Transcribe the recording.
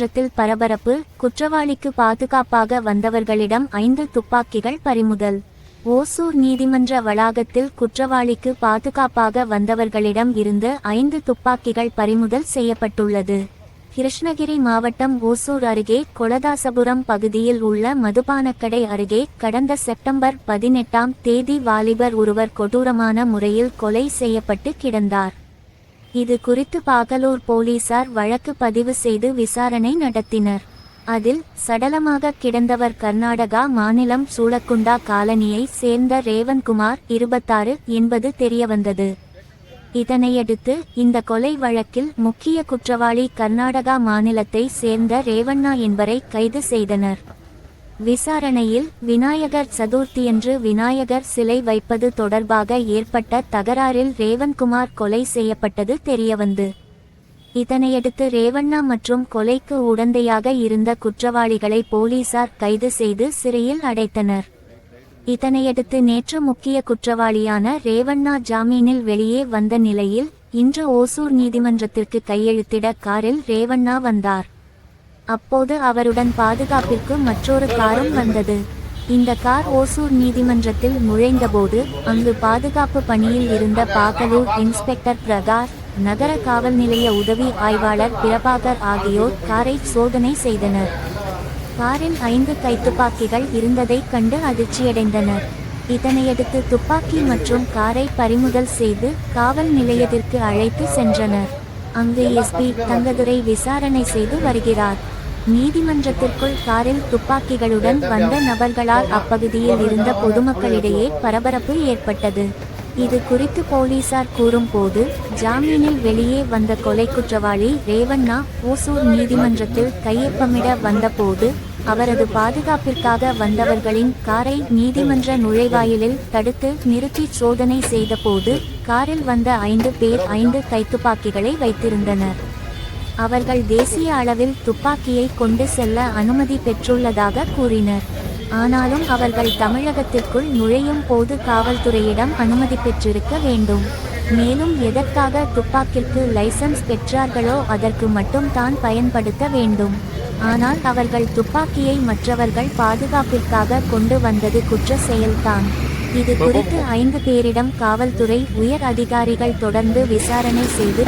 நீதிமன்றத்தில் பரபரப்பு. குற்றவாளிக்கு பாதுகாப்பாக வந்தவர்களிடம் 5 துப்பாக்கிகள் பறிமுதல். ஓசூர் நீதிமன்ற வளாகத்தில் குற்றவாளிக்கு பாதுகாப்பாக வந்தவர்களிடம் இருந்து 5 துப்பாக்கிகள் பறிமுதல் செய்யப்பட்டுள்ளது. கிருஷ்ணகிரி மாவட்டம் ஓசூர் அருகே கொளதாசபுரம் பகுதியில் உள்ள மதுபானக்கடை அருகே கடந்த செப்டம்பர் 18ஆம் தேதி வாலிபர் ஒருவர் கொடூரமான முறையில் கொலை செய்யப்பட்டு கிடந்தார். இது குறித்து பாகலூர் போலீசார் வழக்கு பதிவு செய்து விசாரணை நடத்தினர். அதில் சடலமாக கிடந்தவர் கர்நாடகா மாநிலம் சூளக்குண்டா காலனியை சேர்ந்த ரேவன்குமார் 26 என்பது தெரியவந்தது. இதனையடுத்து இந்த கொலை வழக்கில் முக்கிய குற்றவாளி கர்நாடகா மாநிலத்தை சேர்ந்த ரேவண்ணா என்பவரை கைது செய்தனர். விசாரணையில் விநாயகர் சதுர்த்தியன்று விநாயகர் சிலை வைப்பது தொடர்பாக ஏற்பட்ட தகராறில் ரேவன்குமார் கொலை செய்யப்பட்டது தெரியவந்து. இதனையடுத்து ரேவண்ணா மற்றும் கொலைக்கு உடந்தையாக இருந்த குற்றவாளிகளை போலீசார் கைது செய்து சிறையில் அடைத்தனர். இதனையடுத்து நேற்று முக்கிய குற்றவாளியான ரேவண்ணா ஜாமீனில் வெளியே வந்த நிலையில் இன்று ஓசூர் நீதிமன்றத்திற்கு கையெழுத்திட காரில் ரேவண்ணா வந்தார். அப்போது அவருடன் பாதுகாப்பிற்கு மற்றொரு காரும் வந்தது. இந்த கார் ஓசூர் நீதிமன்றத்தில் நுழைந்தபோது அங்கு பாதுகாப்பு பணியில் இருந்த பாகலூர் இன்ஸ்பெக்டர் பிரகாஷ், நகர காவல் நிலைய உதவி ஆய்வாளர் பிரபாகர் ஆகியோர் காரை சோதனை செய்தனர். காரில் 5 கைத்துப்பாக்கிகள் இருந்ததை கண்டு அதிர்ச்சியடைந்தனர். இதனையடுத்து துப்பாக்கி மற்றும் காரை பறிமுதல் செய்து காவல் நிலையத்திற்கு அழைத்து சென்றனர். அங்கு எஸ்பி தங்கதுரை விசாரணை செய்து வருகிறார். நீதிமன்றத்திற்குள் காரில் துப்பாக்கிகளுடன் வந்த நபர்களால் அப்பகுதியில் இருந்த பொதுமக்களிடையே பரபரப்பு ஏற்பட்டது. இது குறித்து போலீசார் கூறும்போது, ஜாமீனில் வெளியே வந்த கொலை குற்றவாளி ரேவண்ணா ஓசூர் நீதிமன்றத்தில் கையொப்பமிட வந்தபோது அவரது பாதுகாப்பிற்காக வந்தவர்களின் காரை நீதிமன்ற நுழைவாயிலில் தடுத்து நிறுத்தி சோதனை செய்தபோது காரில் வந்த 5 பேர் 5 கைத்துப்பாக்கிகளை வைத்திருந்தனர். அவர்கள் தேசிய அளவில் துப்பாக்கியை கொண்டு செல்ல அனுமதி பெற்றுள்ளதாக கூறினர். ஆனாலும் அவர்கள் தமிழகத்திற்குள் நுழையும் போது காவல்துறையிடம் அனுமதி பெற்றிருக்க வேண்டும். மேலும் எதற்காக துப்பாக்கிற்கு லைசன்ஸ் பெற்றார்களோ அதற்கு மட்டும் தான் பயன்படுத்த வேண்டும். ஆனால் அவர்கள் துப்பாக்கியை மற்றவர்கள் பாதுகாப்பிற்காக கொண்டு வந்தது குற்ற செயல்தான். இது குறித்து 5 பேரிடம் காவல்துறை உயர் அதிகாரிகள் தொடர்ந்து விசாரணை செய்து